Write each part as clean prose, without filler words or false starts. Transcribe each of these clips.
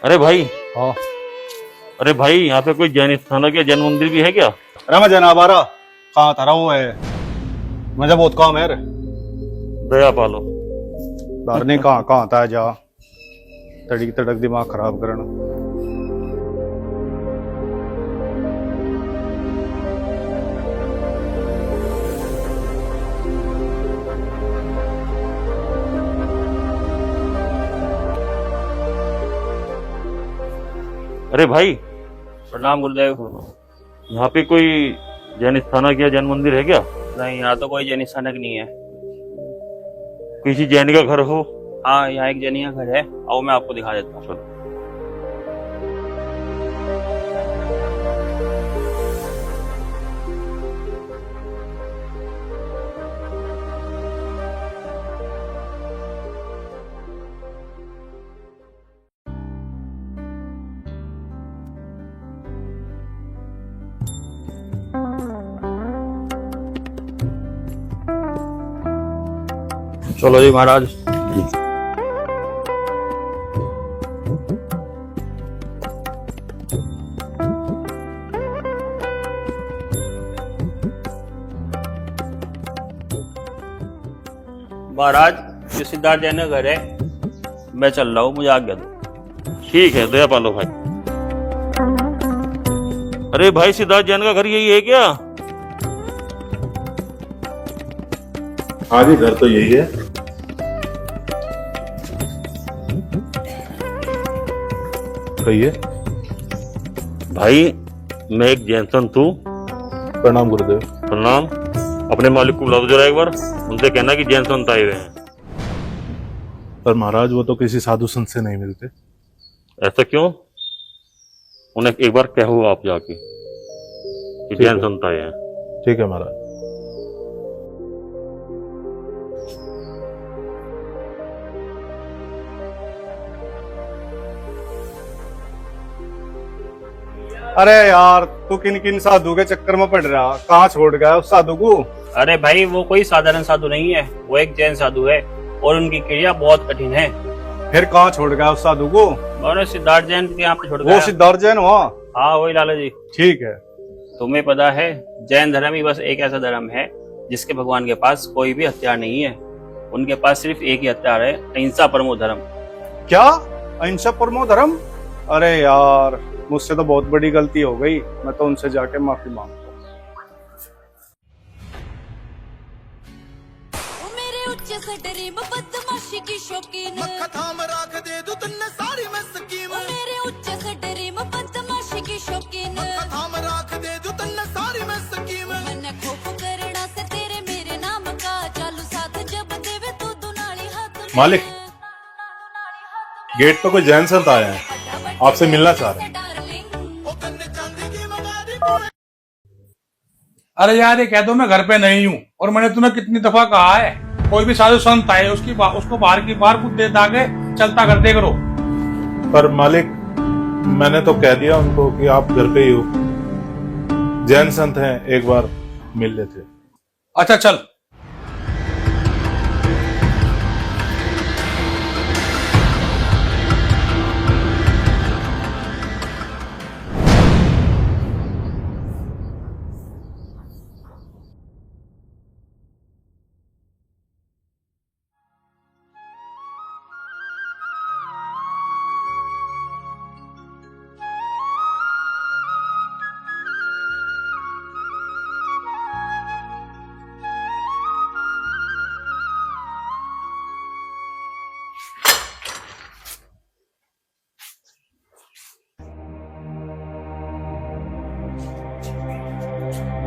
अरे भाई। हाँ। अरे भाई, यहाँ पे कोई जैन स्थानक या जैन मंदिर भी है क्या? अरे मैं जनाब आ रहा कहाँ तारा वो है, मुझे बहुत काम है रे। दया पालो। डर नहीं कहाँ कहाँ था जा तड़क तड़क दिमाग खराब करना। अरे भाई, प्रणाम गुरुदेव। यहाँ पे कोई जैन स्थानक या जैन मंदिर है क्या? नहीं, यहाँ तो कोई जैनी स्थानक नहीं है। किसी जैन का घर हो? हाँ, यहाँ एक जैनी का घर है। आओ मैं आपको दिखा देता हूँ। चलो। चलो जी महाराज। महाराज, ये सिद्धार्थ जैन का घर है। मैं चल रहा हूँ, मुझे आज्ञा दो। ठीक है, दया पालो भाई। अरे भाई, सिद्धार्थ जैन का घर यही है क्या? हाँ जी, घर तो यही है। कहिए। भाई, मैं एक जैन संत हूँ। प्रणाम गुरुदेव। प्रणाम। अपने मालिक को बुला दो जरा एक बार, उनसे कहना कि जैन संत आए हुए हैं। पर महाराज, वो तो किसी साधु संत से नहीं मिलते। ऐसा क्यों? उन्हें एक बार कहो आप जाके कि जैन संत आए हैं। ठीक है महाराज। अरे यार, तू किन किन साधु के चक्कर में पड़ रहा, कहाँ छोड़ गया उस साधु को? अरे भाई, वो कोई साधारण साधु नहीं है, वो एक जैन साधु है और उनकी क्रिया बहुत कठिन है। फिर कहाँ छोड़ गया उस साधु को? मैंने सिद्धार्थ जैन के यहाँ पे छोड़ वो गया। सिद्धार्थ जैन हुआ? हाँ, वही लाला जी। ठीक है। तुम्हें पता है, जैन धर्म ही बस एक ऐसा धर्म है जिसके भगवान के पास कोई भी हथियार नहीं है। उनके पास सिर्फ एक ही हथियार है, अहिंसा परमो धर्म। क्या अहिंसा परमो धर्म? अरे यार, मुझसे तो बहुत बड़ी गलती हो गई। मैं तो उनसे जाके माफी मांगता हूँ। मेरे उच्च सडरी में बदमाशी की शौकीन, मक्खा थाम राख दे दू तन्ने सारी मैं स्कीम। मेरे उच्च सडरी में बदमाशी की शौकीन, मक्खा थाम राख दे दू तन्ने सारी मैं स्कीम। मैंने खोप करना से तेरे मेरे नाम का, चालू साथ जब देवे तू दुनाली हाथ में। मालिक, गेट पे कोई जैन संत आया है, आपसे मिलना चाह रहे हैं। ओ कन्ने चांदी की मंगा दी। अरे यार, ये कह दो मैं घर पे नहीं हूँ। और मैंने तुम्हें कितनी दफा कहा है, कोई भी साधु संत आए उसको बाहर की बाहर कुछ दे दागे चलता कर दे करो। पर मालिक, मैंने तो कह दिया उनको कि आप घर पे ही हो। जैन संत हैं, एक बार मिल लेते। अच्छा चल।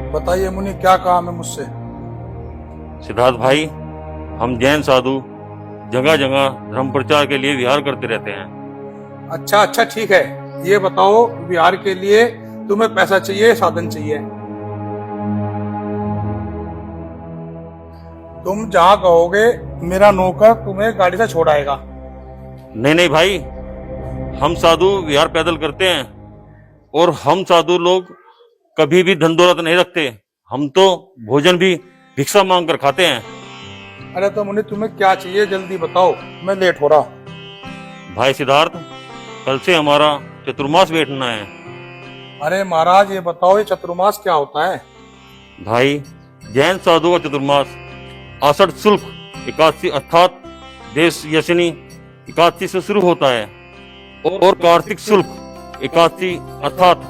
बताइए मुनि, क्या काम है मुझसे? सिद्धार्थ भाई, हम जैन साधु जगह जगह धर्म प्रचार के लिए विहार करते रहते हैं। अच्छा अच्छा, ठीक है। ये बताओ, बिहार के लिए तुम्हें पैसा चाहिए, साधन चाहिए? तुम जहाँ कहोगे मेरा नौकर तुम्हें गाड़ी से छोड़ाएगा। नहीं नहीं भाई, हम साधु विहार पैदल करते हैं और हम साधु लोग कभी भी धन दौलत नहीं रखते। हम तो भोजन भी भिक्षा मांग कर खाते हैं। अरे तो मुनि, तुम्हें क्या चाहिए जल्दी बताओ, मैं लेट हो रहा। भाई सिद्धार्थ, कल से हमारा चतुर्मास बैठना है। अरे महाराज ये बताओ, ये चतुर्मास क्या होता है? भाई, जैन साधु का चतुर्मास आषाढ़ शुल्क एकादशी अर्थात देश यशनी एकादशी से शुरू होता है और कार्तिक शुल्क एकादशी अर्थात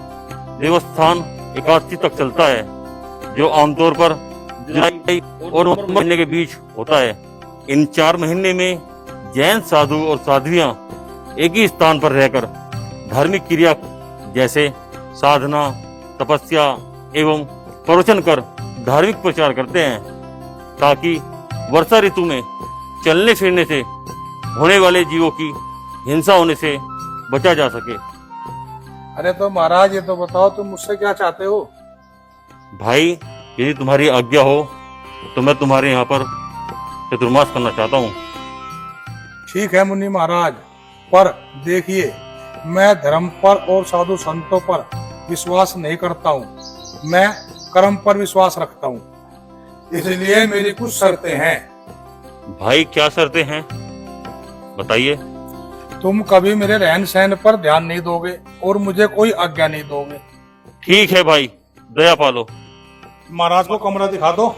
देवस्थान एकादशी तक चलता है, जो आमतौर पर जुलाई और नवंबर महीने के बीच होता है। इन 4 महीने में जैन साधु और साध्वियां एक ही स्थान पर रहकर धार्मिक क्रिया जैसे साधना, तपस्या एवं प्रवचन कर धार्मिक प्रचार करते हैं, ताकि वर्षा ऋतु में चलने फिरने से होने वाले जीवों की हिंसा होने से बचा जा सके। अरे तो महाराज ये तो बताओ, तुम मुझसे क्या चाहते हो? भाई, यदि तुम्हारी आज्ञा हो तो मैं तुम्हारे यहाँ पर चतुर्मास करना चाहता हूँ। ठीक है मुनि महाराज, पर देखिए मैं धर्म पर और साधु संतों पर विश्वास नहीं करता हूँ, मैं कर्म पर विश्वास रखता हूँ, इसलिए मेरी कुछ शर्तें हैं। भाई, क्या शर्तें हैं, बताइए। तुम कभी मेरे रहन सहन पर ध्यान नहीं दोगे और मुझे कोई आज्ञा नहीं दोगे। ठीक है भाई, दया पालो। महाराज को कमरा दिखा दो।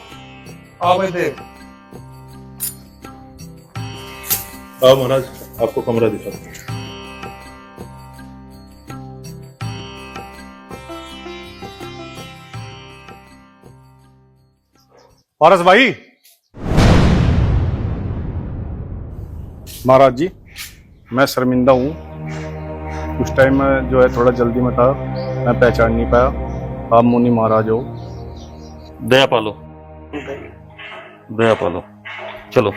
आओ भाई देख। आओ महाराज, आपको कमरा दिखा दूं। पारस भाई, महाराज जी, मैं शर्मिंदा हूँ। उस टाइम में जो है थोड़ा जल्दी में था, मैं पहचान नहीं पाया। आप मुनि महाराज हो। दया पालो, दया पालो। चलो।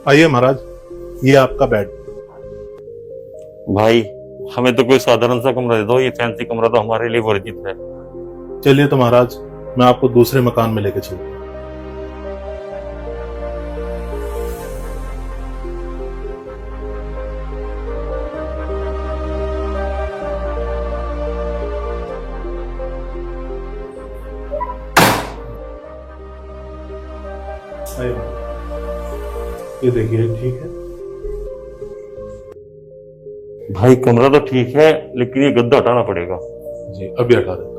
आइए महाराज, ये आपका बेड। भाई, हमें तो कोई साधारण सा कमरा दे दो, ये फैंसी कमरा तो हमारे लिए वर्जित है। चलिए तो महाराज, मैं आपको दूसरे मकान में लेके चलूँ। ये देखिए, ठीक है। भाई, कमरा तो ठीक है, लेकिन ये गद्दा हटाना पड़ेगा। जी, अभी हटा देता हूँ।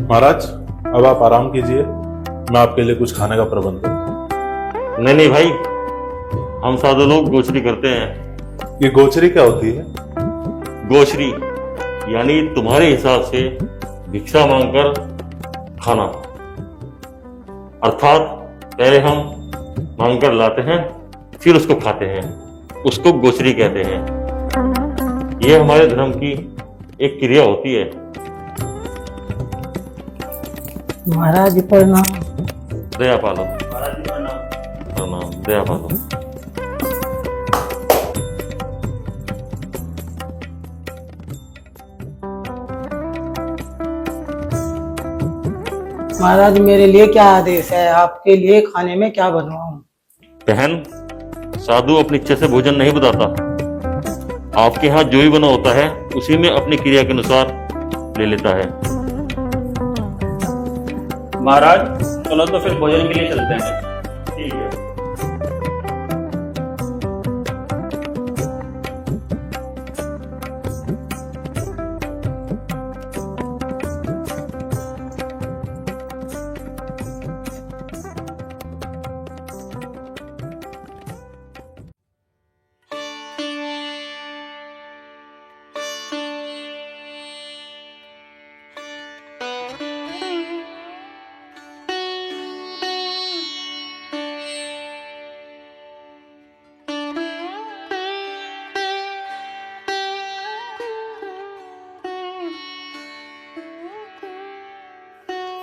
महाराज, अब आप आराम कीजिए, मैं आपके लिए कुछ खाने का प्रबंध करता हूँ। नहीं भाई, हम साधु लोग गोचरी करते हैं। ये गोचरी क्या होती है? गोचरी यानी तुम्हारे हिसाब से भिक्षा मांगकर खाना, अर्थात पहले हम मांगकर लाते हैं, फिर उसको खाते हैं, उसको गोचरी कहते हैं। ये हमारे धर्म की एक क्रिया होती है। महाराज जी प्रणाम। दया पालो। प्रणाम। दया पालो। महाराज मेरे लिए क्या आदेश है? आपके लिए खाने में क्या बनवाऊं? बहन, साधु अपनी इच्छा से भोजन नहीं बताता। आपके यहाँ जो भी बना होता है उसी में अपनी क्रिया के अनुसार ले लेता है। महाराज, चलो तो फिर भोजन के लिए चलते हैं। ठीक है।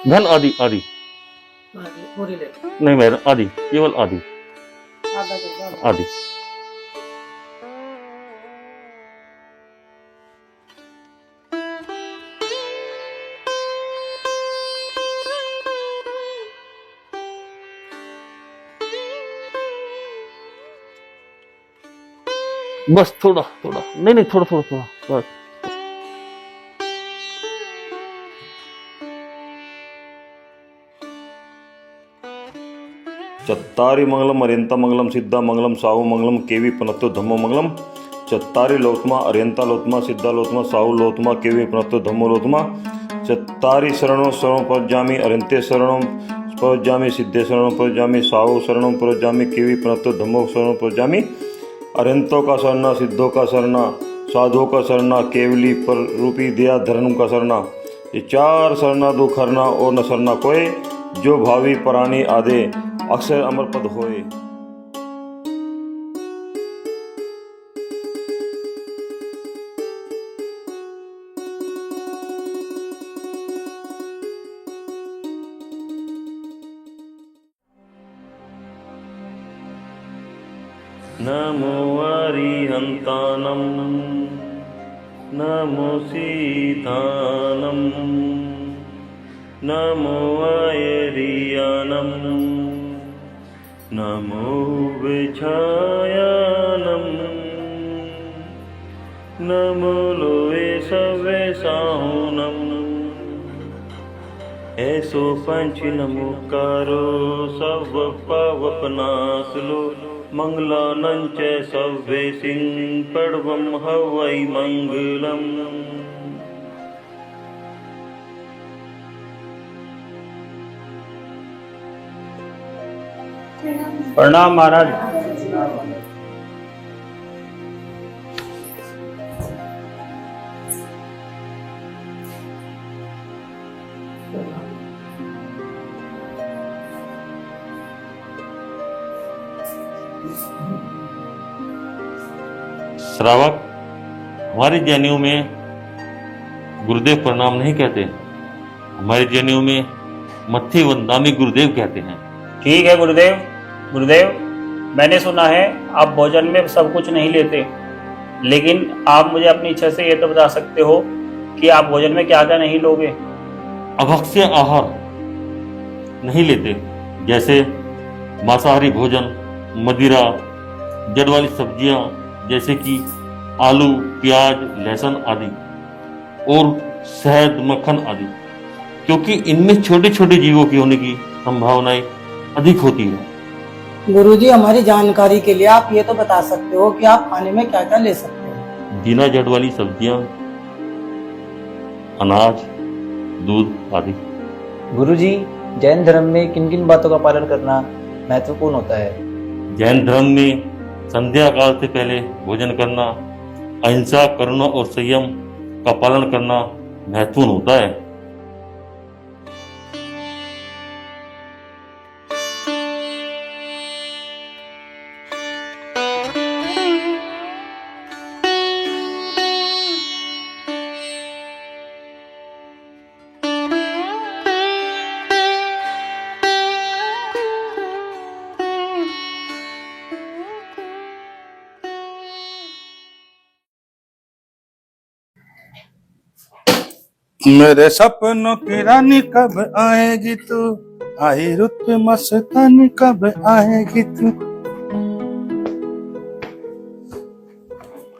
धन आदि आदि पूरी ले नहीं मैं आदि केवल आदि आधा कर दो। आदि। बस थोड़ा थोड़ा नहीं नहीं थोड़ा थोड़ा थोड़ा बस। चत्तारि मंगलम अरियंता मंगलम सिद्धा मंगलम साहु मंगलम केवी पनत्तो धम्मो मंगलम। चत्तारि लोत्मा अरियंता लोत्मा सिद्धा लोत्मा साहु लोत्मा केवी पनत्तो धम्मो लोत्मा। चत्तारि शरणो शरणो प्रजामि अरियंते शरणो प्रजामि सिद्धे शरणो प्रजामि साहु शरणो प्रजामि केवी पनत्तो धम्मो शरणो प्रजामि। अरियंतों का शरणा सिद्धों का शरणा साधुओं का शरणा केवली पर रूपी दया धर्म का शरणा। ये चार शरणा दो खरना और न शरणा कोय जो भावी परानी आदे अक्षर अमर पद होए। नमो अरिहंतानम नमो सीतानम नमो अयरियानम नमो विछायानम नमो लोए सवे साहुनम। ऐसो पंच नमोकारो सब पावपनाश लो मंगलानं च सव्वे सिंह पड़वम हवै मंगलम। प्रणाम महाराज। श्रावक हमारे जैनियों में गुरुदेव प्रणाम नहीं कहते, हमारे जैनियों में मत्थी वंदामी गुरुदेव कहते हैं। ठीक है गुरुदेव। गुरुदेव मैंने सुना है आप भोजन में सब कुछ नहीं लेते, लेकिन आप मुझे अपनी इच्छा से ये तो बता सकते हो कि आप भोजन में क्या क्या नहीं लोगे। अभक्ष्य आहार नहीं लेते, जैसे मांसाहारी भोजन, मदिरा, जड़ वाली सब्जियां जैसे कि आलू, प्याज, लहसुन आदि, और शहद, मक्खन आदि, क्योंकि इनमें छोटे छोटे जीवों की होने की संभावनाएं अधिक होती है। गुरुजी हमारी जानकारी के लिए आप ये तो बता सकते हो कि आप खाने में क्या क्या ले सकते हो। बिना जड़ वाली सब्जियां, अनाज, दूध आदि। गुरुजी जैन धर्म में किन किन बातों का पालन करना महत्वपूर्ण होता है? जैन धर्म में संध्या काल से पहले भोजन करना, अहिंसा, करुणा और संयम का पालन करना महत्वपूर्ण होता है। मेरे सपनों की रानी कब आएगी तू, आई रुत मस्तानी कब आएगी तू।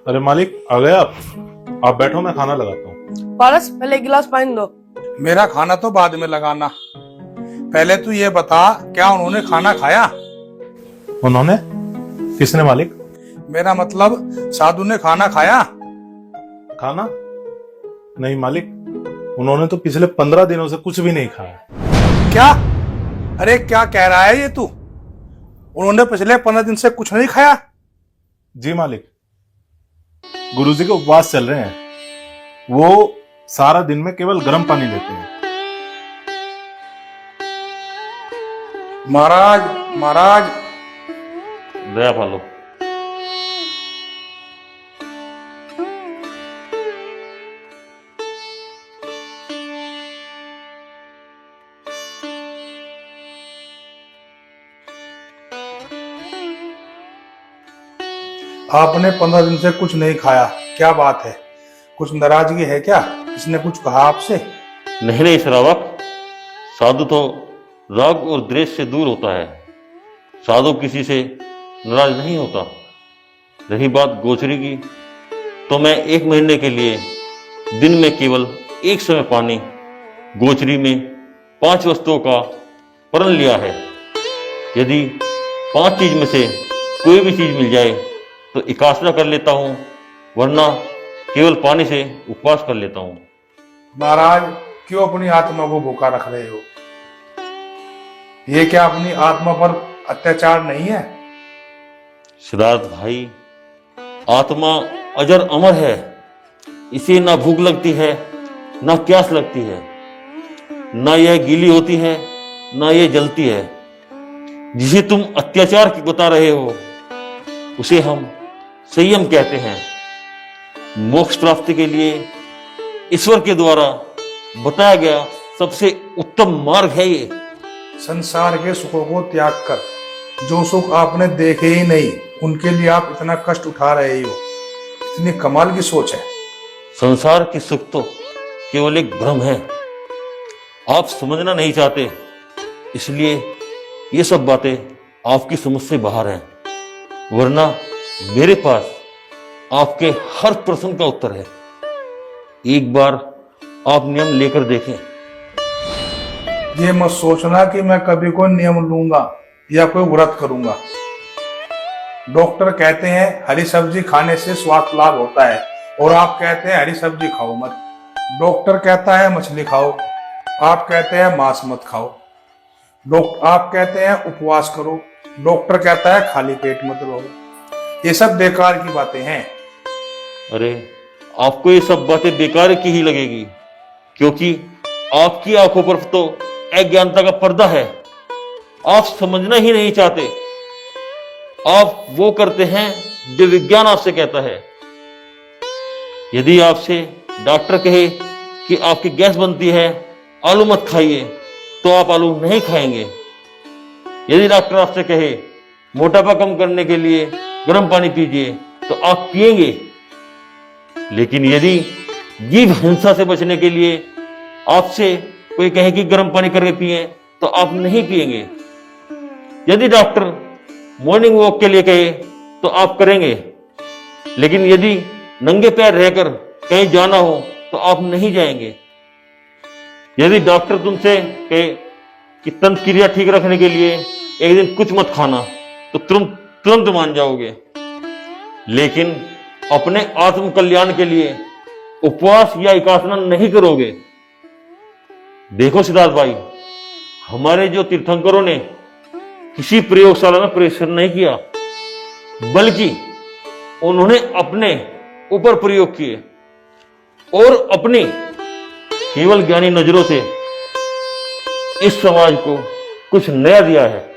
अरे मालिक आ गए आप बैठो, मैं खाना लगाता हूँ। पारस पहले एक गिलास पानी दो। मेरा खाना तो बाद में लगाना, पहले तू ये बता क्या उन्होंने खाना खाया? उन्होंने? किसने मालिक? मेरा मतलब साधु ने खाना खाया? खाना? नहीं मालिक, उन्होंने तो पिछले 15 दिनों से कुछ भी नहीं खाया। क्या? अरे क्या कह रहा है ये तू? उन्होंने पिछले 15 दिन से कुछ नहीं खाया? जी मालिक, गुरुजी के उपवास चल रहे हैं, वो सारा दिन में केवल गर्म पानी लेते हैं। महाराज महाराज दया पालो। आपने 15 दिन से कुछ नहीं खाया, क्या बात है? कुछ नाराजगी है क्या? इसने कुछ कहा आपसे? नहीं नहीं श्रावक, साधु तो राग और द्वेष से दूर होता है। साधु किसी से नाराज नहीं होता। रही बात गोचरी की, तो मैं 1 महीने के लिए दिन में केवल 1 समय पानी, गोचरी में 5 वस्तुओं का प्रण लिया है। यदि 5 चीज में से कोई भी चीज मिल जाए तो एकासना कर लेता हूँ, वरना केवल पानी से उपवास कर लेता हूँ। महाराज, क्यों अपनी आत्मा को भूखा रख रहे हो? ये क्या अपनी आत्मा पर अत्याचार नहीं है? सिद्धार्थ भाई, आत्मा अजर अमर है। इसे ना भूख लगती है, ना प्यास लगती है, ना यह गीली होती है, ना यह जलती है। जिसे तुम अत्याचार बता रहे हो, उसे हम संयम कहते हैं। मोक्ष प्राप्ति के लिए ईश्वर के द्वारा बताया गया सबसे उत्तम मार्ग है ये। संसार के सुखों को त्याग कर जो सुख आपने देखे ही नहीं, उनके लिए आप इतना कष्ट उठा रहे हो। इतनी कमाल की सोच है। संसार की सुख तो केवल एक भ्रम है, आप समझना नहीं चाहते, इसलिए ये सब बातें आपकी समझ से बाहर हैं। वरना मेरे पास आपके हर प्रश्न का उत्तर है। एक बार आप नियम लेकर देखें। ये मत सोचना कि मैं कभी कोई नियम लूंगा या कोई व्रत करूंगा। डॉक्टर कहते हैं हरी सब्जी खाने से स्वास्थ्य लाभ होता है, और आप कहते हैं हरी सब्जी खाओ मत। डॉक्टर कहता है मछली खाओ, आप कहते हैं मांस मत खाओ। आप कहते हैं उपवास करो, डॉक्टर कहता है खाली पेट मत रहो। ये सब बेकार की बातें हैं। अरे, आपको ये सब बातें बेकार की ही लगेगी, क्योंकि आपकी आंखों पर तो अज्ञानता का पर्दा है। आप समझना ही नहीं चाहते। आप वो करते हैं जो विज्ञान आपसे कहता है। यदि आपसे डॉक्टर कहे कि आपकी गैस बनती है, आलू मत खाइए, तो आप आलू नहीं खाएंगे। यदि डॉक्टर आपसे कहे मोटापा कम करने के लिए गर्म पानी पीजिए, तो आप पिएंगे। लेकिन यदि जीव हिंसा से बचने के लिए आपसे कोई कहे कि गर्म पानी करके पिए, तो आप नहीं पिएंगे। यदि डॉक्टर मॉर्निंग वॉक के लिए कहे तो आप करेंगे। लेकिन यदि नंगे पैर रहकर कहीं जाना हो तो आप नहीं जाएंगे। यदि डॉक्टर तुमसे कहे कि तंत्र क्रिया ठीक रखने के लिए एक दिन कुछ मत खाना, तो तुरंत मान जाओगे। लेकिन अपने आत्म कल्याण के लिए उपवास या एकासना नहीं करोगे। देखो सिद्धार्थ भाई, हमारे जो तीर्थंकरों ने किसी प्रयोगशाला में परीक्षण नहीं किया, बल्कि उन्होंने अपने ऊपर प्रयोग किए और अपनी केवल ज्ञानी नजरों से इस समाज को कुछ नया दिया है।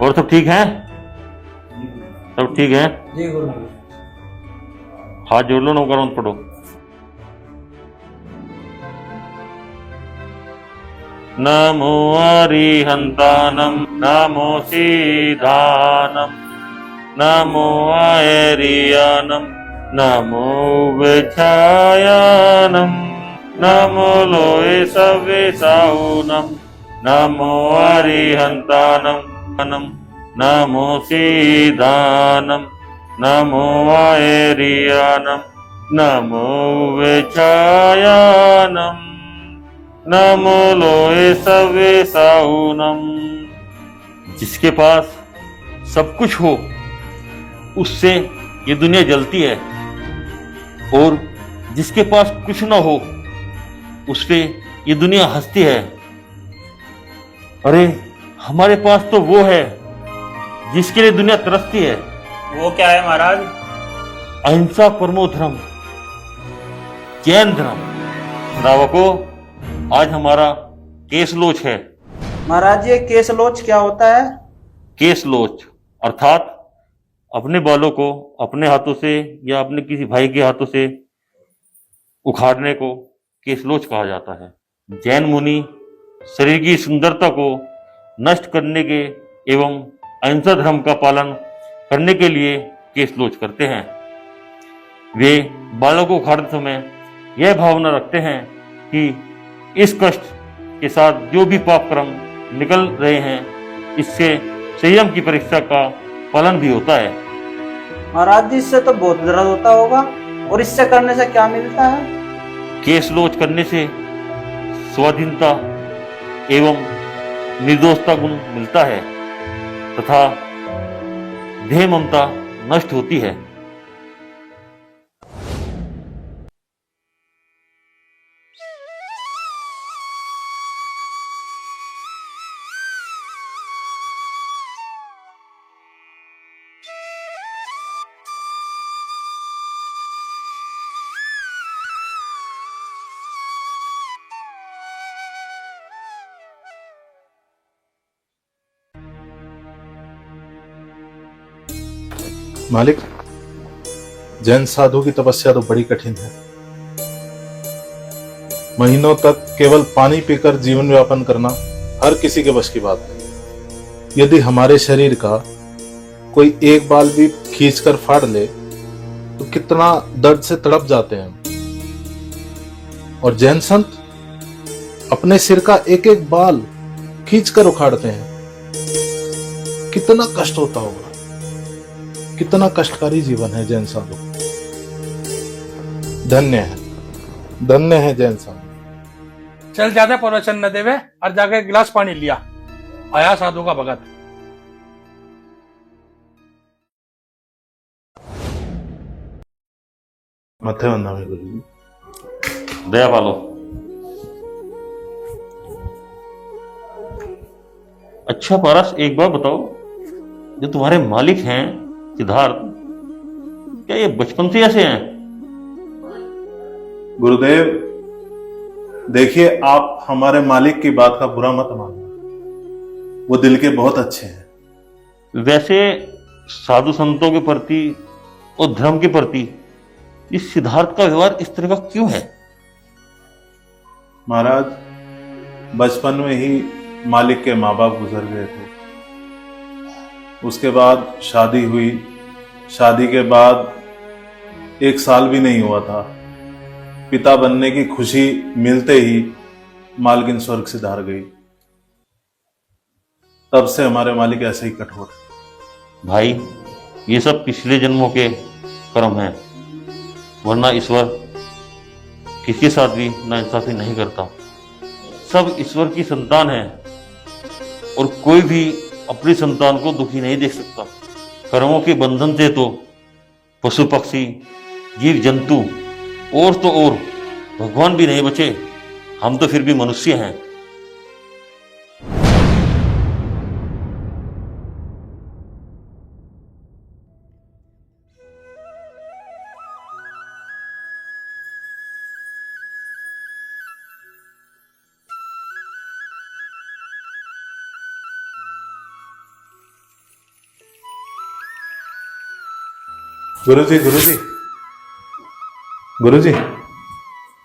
और सब ठीक है? सब ठीक है? जी गुरु। हाथ जोड़ लो, नमस्कार मत पढ़ो। नमो अरिहंतानम, नमो सीधानम, नमो आयरियानम, नमो विछायानम, नमो लोए सवे साहुनम, नमो अरिहंतानम, नमो सीधानम, नमो आयरियानम, नमो विछायानम, नमो लोए सवे साहुनम। जिसके पास सब कुछ हो, उससे ये दुनिया जलती है, और जिसके पास कुछ ना हो, उस पे ये दुनिया हंसती है। अरे, हमारे पास तो वो है जिसके लिए दुनिया तरसती है। वो क्या है महाराज? अहिंसा परमो धर्म, जैन धर्म। श्रावकों, आज हमारा केसलोच है। महाराज ये केसलोच क्या होता है? केसलोच अर्थात अपने बालों को अपने हाथों से या अपने किसी भाई के हाथों से उखाड़ने को केसलोच कहा जाता है। जैन मुनि शरीर की सुंदरता को नष्ट करने के एवं अहिंसा धर्म का पालन करने के लिए केसलोच करते हैं। वे बालों को उखाड़ते समय यह भावना रखते हैं कि इस कष्ट के साथ जो भी पाप कर्म निकल रहे हैं, इससे संयम की परीक्षा का पालन भी होता है। महाराज जी इससे तो बहुत दर्द होता होगा, और इससे करने से क्या मिलता है? केसलोच करने से स्वाधीनता एवं निर्दोषता गुण मिलता है तथा देह ममता नष्ट होती है। मालिक, जैन साधु की तपस्या तो बड़ी कठिन है। महीनों तक केवल पानी पीकर जीवन यापन करना हर किसी के बस की बात है। यदि हमारे शरीर का कोई एक बाल भी खींचकर फाड़ ले तो कितना दर्द से तड़प जाते हैं। और जैन संत अपने सिर का एक एक बाल खींचकर उखाड़ते हैं। कितना कष्ट होता होगा, कितना कष्टकारी जीवन है जैन साधु। धन्य है जैन साधु। चल ज्यादा प्रवचन न देवे और जाके एक गिलास पानी लिया। आया साधु का भगत। मथे वंदना में गुरु जी। दया पालो। अच्छा पारस, एक बात बताओ, जो तुम्हारे मालिक हैं सिद्धार्थ, क्या ये बचपन से ऐसे हैं? गुरुदेव, देखिए, आप हमारे मालिक की बात का बुरा मत मानना। वो दिल के बहुत अच्छे हैं। वैसे साधु संतों के प्रति और धर्म के प्रति इस सिद्धार्थ का व्यवहार इस तरह का क्यों है? महाराज, बचपन में ही मालिक के माँ बाप गुजर गए थे। उसके बाद शादी हुई। शादी के बाद 1 साल भी नहीं हुआ था, पिता बनने की खुशी मिलते ही मालकिन स्वर्ग से धार गई। तब से हमारे मालिक ऐसे ही कठोर है। भाई, ये सब पिछले जन्मों के कर्म हैं, वरना ईश्वर किसी के साथ भी नाइंसाफी नहीं करता। सब ईश्वर की संतान है और कोई भी अपनी संतान को दुखी नहीं देख सकता। कर्मों के बंधन से तो पशु पक्षी जीव जंतु और तो और भगवान भी नहीं बचे, हम तो फिर भी मनुष्य हैं। गुरुजी,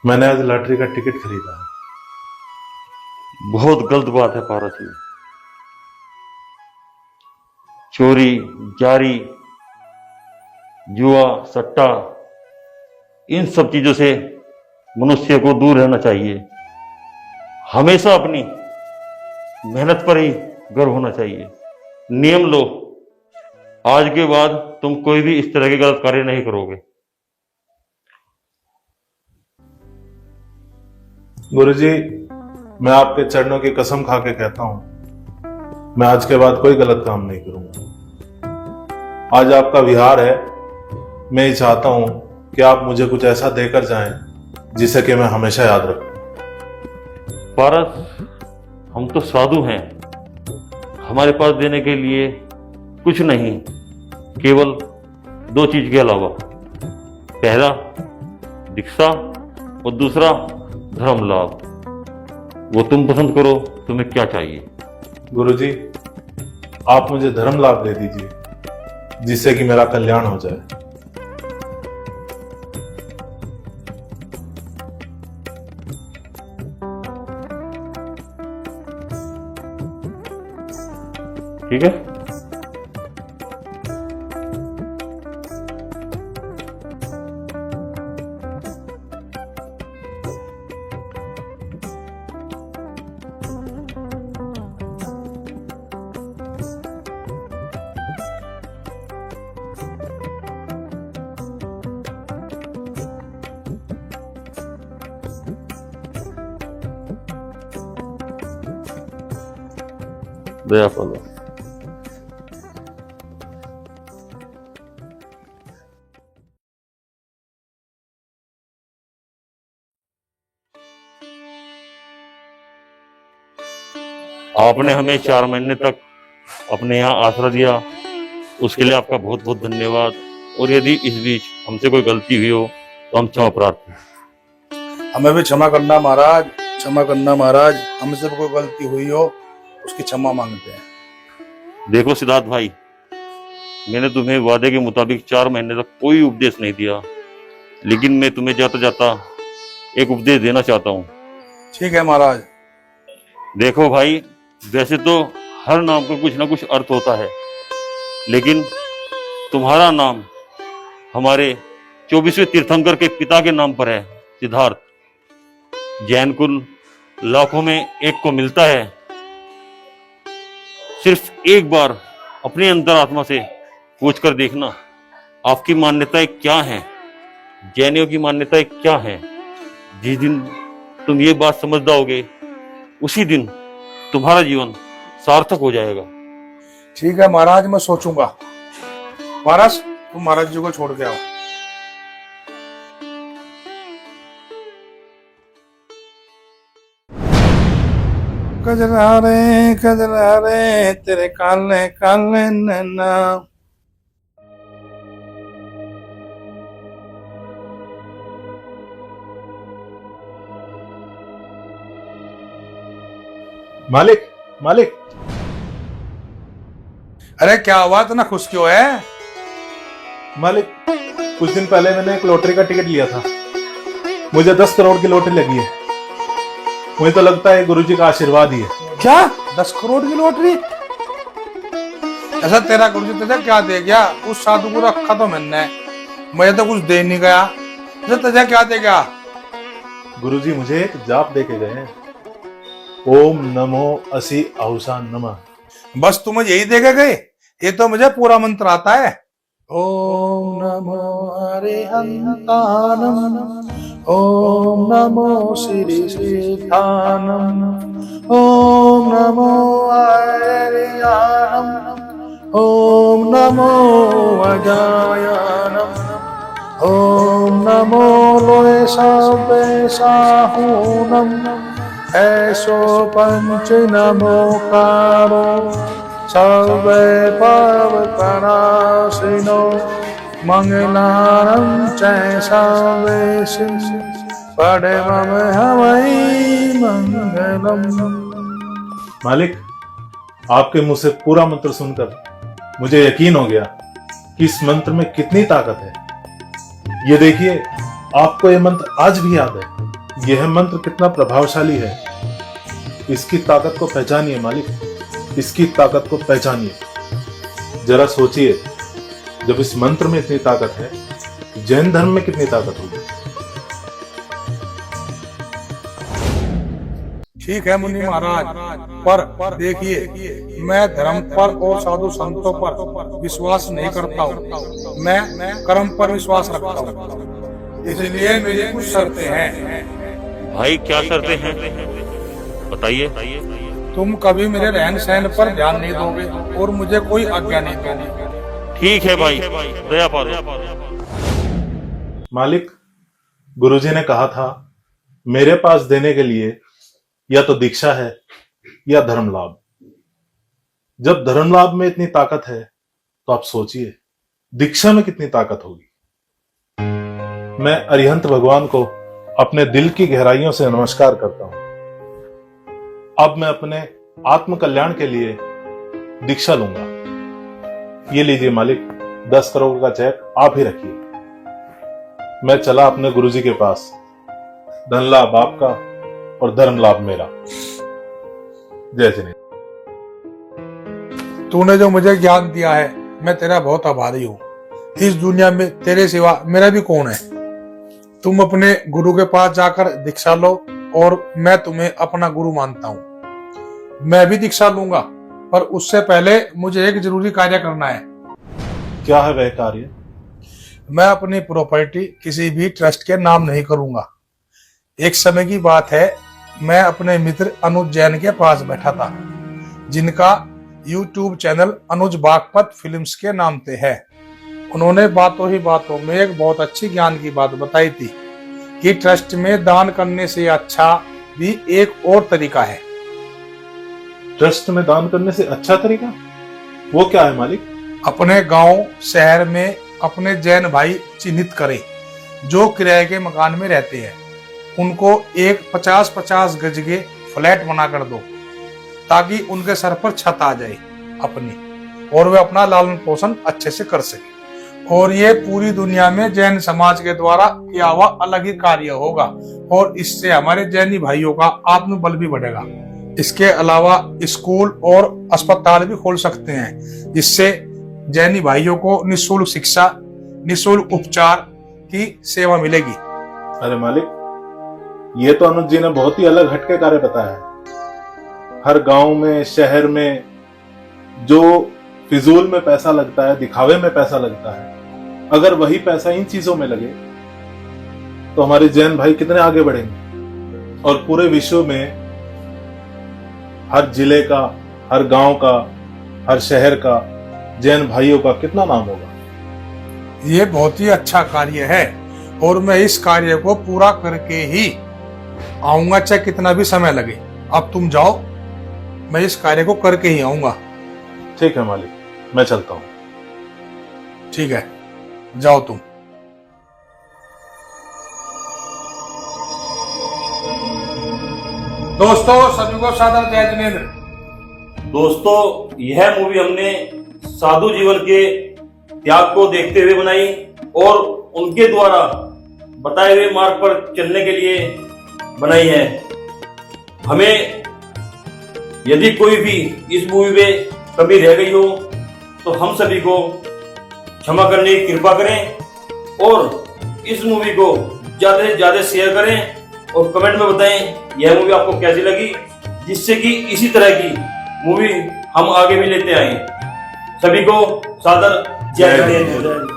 मैंने आज लॉटरी का टिकट खरीदा है। बहुत गलत बात है पारस जी। चोरी, जारी, जुआ, सट्टा, इन सब चीजों से मनुष्य को दूर रहना चाहिए। हमेशा अपनी मेहनत पर ही गर्व होना चाहिए। नियम लो, आज के बाद तुम कोई भी इस तरह के गलत कार्य नहीं करोगे। गुरुजी, मैं आपके चरणों की कसम खा के कहता हूं, मैं आज के बाद कोई गलत काम नहीं करूंगा। आज आपका विहार है, मैं ये चाहता हूं कि आप मुझे कुछ ऐसा देकर जाएं जिसे कि मैं हमेशा याद रखूं। पारस, हम तो साधु हैं, हमारे पास देने के लिए कुछ नहीं, केवल दो चीज के अलावा। पहला दीक्षा और दूसरा धर्म लाभ। वो तुम पसंद करो, तुम्हें क्या चाहिए। गुरुजी, आप मुझे धर्म लाभ दे दीजिए, जिससे कि मेरा कल्याण हो जाए। ठीक है। दया फलो। आपने हमें 4 महीने तक अपने यहाँ आसरा दिया, उसके लिए आपका बहुत बहुत धन्यवाद। और यदि इस बीच हमसे कोई गलती हुई हो तो हम क्षमा प्रार्थी हैं। हमें भी क्षमा करना महाराज, क्षमा करना महाराज। हमसे भी कोई गलती हुई हो उसकी क्षमा मांगते हैं। देखो सिद्धार्थ भाई, मैंने तुम्हें वादे के मुताबिक 4 महीने तक कोई उपदेश नहीं दिया, लेकिन मैं तुम्हें जाता जाता एक उपदेश देना चाहता हूँ। ठीक है महाराज। देखो भाई, वैसे तो हर नाम का कुछ ना कुछ अर्थ होता है, लेकिन तुम्हारा नाम हमारे 24वें तीर्थंकर के पिता के नाम पर है, सिद्धार्थ। जैन कुल लाखों में एक को मिलता है। सिर्फ एक बार अपने अंतरात्मा से पूछ कर देखना, आपकी मान्यताएं क्या हैं, जैनियों की मान्यताएं क्या हैं। जिस दिन तुम ये बात समझ जाओगे, उसी दिन तुम्हारा जीवन सार्थक हो जाएगा। ठीक है महाराज, मैं सोचूंगा। महाराज, तुम महाराज जी को छोड़ के आओ। कजरा रे तेरे काले काले नैना। मालिक, मालिक। अरे क्या हुआ, इतना खुश क्यों है? मालिक, कुछ दिन पहले मैंने एक लॉटरी का टिकट लिया था। मुझे 10 करोड़ की लॉटरी लगी है। मुझे तो लगता है गुरुजी का आशीर्वाद ही है। क्या 10 करोड़ की लॉटरी? ऐसा तेरा गुरुजी तुझे क्या दे गया? उस साधु को रखा तो मैंने, मुझे तो कुछ दे नहीं गया। तुझे क्या दे गया? गुरुजी मुझे एक जाप दे के गए हैं। ओम नमो असि आहुषा नमः। बस तुम यही दे के गए? ये तो मुझे पूरा मंत्र आता है। ओम नमो अरिहंतानम, ओम नमो श्री सिद्धानम, ओम नमो आर्यानम, ओम नमो अजायानम, ओम नमो लोय सबे साहूनम, ऐसो पंच नमोकारो सर्वे पावकनाशिनो मंगलारं च सर्वेषु परमं हवै मंगलम्। मालिक, आपके मुंह से पूरा मंत्र सुनकर मुझे यकीन हो गया कि इस मंत्र में कितनी ताकत है। ये देखिए, आपको ये मंत्र आज भी याद है। यह मंत्र कितना प्रभावशाली है। इसकी ताकत को पहचानिए मालिक, इसकी ताकत को पहचानिए। जरा सोचिए, जब इस मंत्र में इतनी ताकत है, जैन धर्म में कितनी ताकत होगी। ठीक है मुनि महाराज, पर देखिए, मैं धर्म पर और साधु संतों पर विश्वास नहीं करता हूँ। मैं कर्म पर विश्वास रखता हूँ। इसलिए मेरी कुछ शर्तें हैं। भाई, क्या शर्तें हैं, बताइए। तुम कभी मेरे रहन सहन पर ध्यान नहीं दोगे और मुझे कोई आज्ञा नहीं दोगे। ठीक है भाई, दया पालो। मालिक, गुरुजी ने कहा था मेरे पास देने के लिए या तो दीक्षा है या धर्म लाभ। जब धर्म लाभ में इतनी ताकत है तो आप सोचिए दीक्षा में कितनी ताकत होगी। मैं अरिहंत भगवान को अपने दिल की गहराइयों से नमस्कार करता हूं। अब मैं अपने आत्म कल्याण के लिए दीक्षा लूंगा। ये लीजिए मालिक, 10 करोड़ का चेक आप ही रखिए। मैं चला अपने गुरुजी के पास। धन लाभ आपका और धर्म लाभ मेरा। जय श्री। तूने जो मुझे ज्ञान दिया है, मैं तेरा बहुत आभारी हूँ। इस दुनिया में तेरे सिवा मेरा भी कौन है। तुम अपने गुरु के पास जाकर दीक्षा लो और मैं तुम्हें अपना गुरु मानता हूँ। मैं भी दीक्षा लूंगा, पर उससे पहले मुझे एक जरूरी कार्य करना है। क्या है वह कार्य? मैं अपनी प्रॉपर्टी किसी भी ट्रस्ट के नाम नहीं करूंगा। एक समय की बात है, मैं अपने मित्र अनुज जैन के पास बैठा था, जिनका YouTube चैनल अनुज बागपत फिल्म्स के नाम से है। उन्होंने बातों ही बातों में एक बहुत अच्छी ज्ञान की बात बताई थी कि ट्रस्ट में दान करने से अच्छा भी एक और तरीका है। ट्रस्ट में दान करने से अच्छा तरीका? वो क्या है मालिक? अपने गांव शहर में अपने जैन भाई चिन्हित करें जो किराए के मकान में रहते हैं। उनको एक 50-50 गज के फ्लैट बना कर दो, ताकि उनके सर पर छत आ जाए अपनी, और वे अपना लालन पोषण अच्छे से कर सके। और ये पूरी दुनिया में जैन समाज के द्वारा किया हुआ अलग ही कार्य होगा, और इससे हमारे जैनी भाइयों का आत्मबल भी बढ़ेगा। इसके अलावा स्कूल और अस्पताल भी खोल सकते हैं, जिससे जैनी भाइयों को निःशुल्क शिक्षा, निःशुल्क उपचार की सेवा मिलेगी। अरे मालिक, ये तो अनुज जी ने बहुत ही अलग हटके कार्य बताया है। हर गांव में, शहर में जो फिजूल में पैसा लगता है, दिखावे में पैसा लगता है, अगर वही पैसा इन चीजों में लगे तो हमारे जैन भाई कितने आगे बढ़ेंगे, और पूरे विश्व में हर जिले का, हर गांव का, हर शहर का जैन भाइयों का कितना नाम होगा। ये बहुत ही अच्छा कार्य है, और मैं इस कार्य को पूरा करके ही आऊंगा, चाहे कितना भी समय लगे। अब तुम जाओ, मैं इस कार्य को करके ही आऊंगा। ठीक है मालिक, मैं चलता हूं। ठीक है, जाओ तुम। दोस्तों, सभी को सादर जय जिनेंद्र। दोस्तों, यह मूवी हमने साधु जीवन के त्याग को देखते हुए बनाई और उनके द्वारा बताए हुए मार्ग पर चलने के लिए बनाई है। हमें यदि कोई भी इस मूवी में कमी रह गई हो तो हम सभी को क्षमा करने की कृपा करें, और इस मूवी को ज्यादा से ज्यादा शेयर करें और कमेंट में बताएं यह मूवी आपको कैसी लगी, जिससे कि इसी तरह की मूवी हम आगे भी लेते आए। सभी को सादर जय हिंद।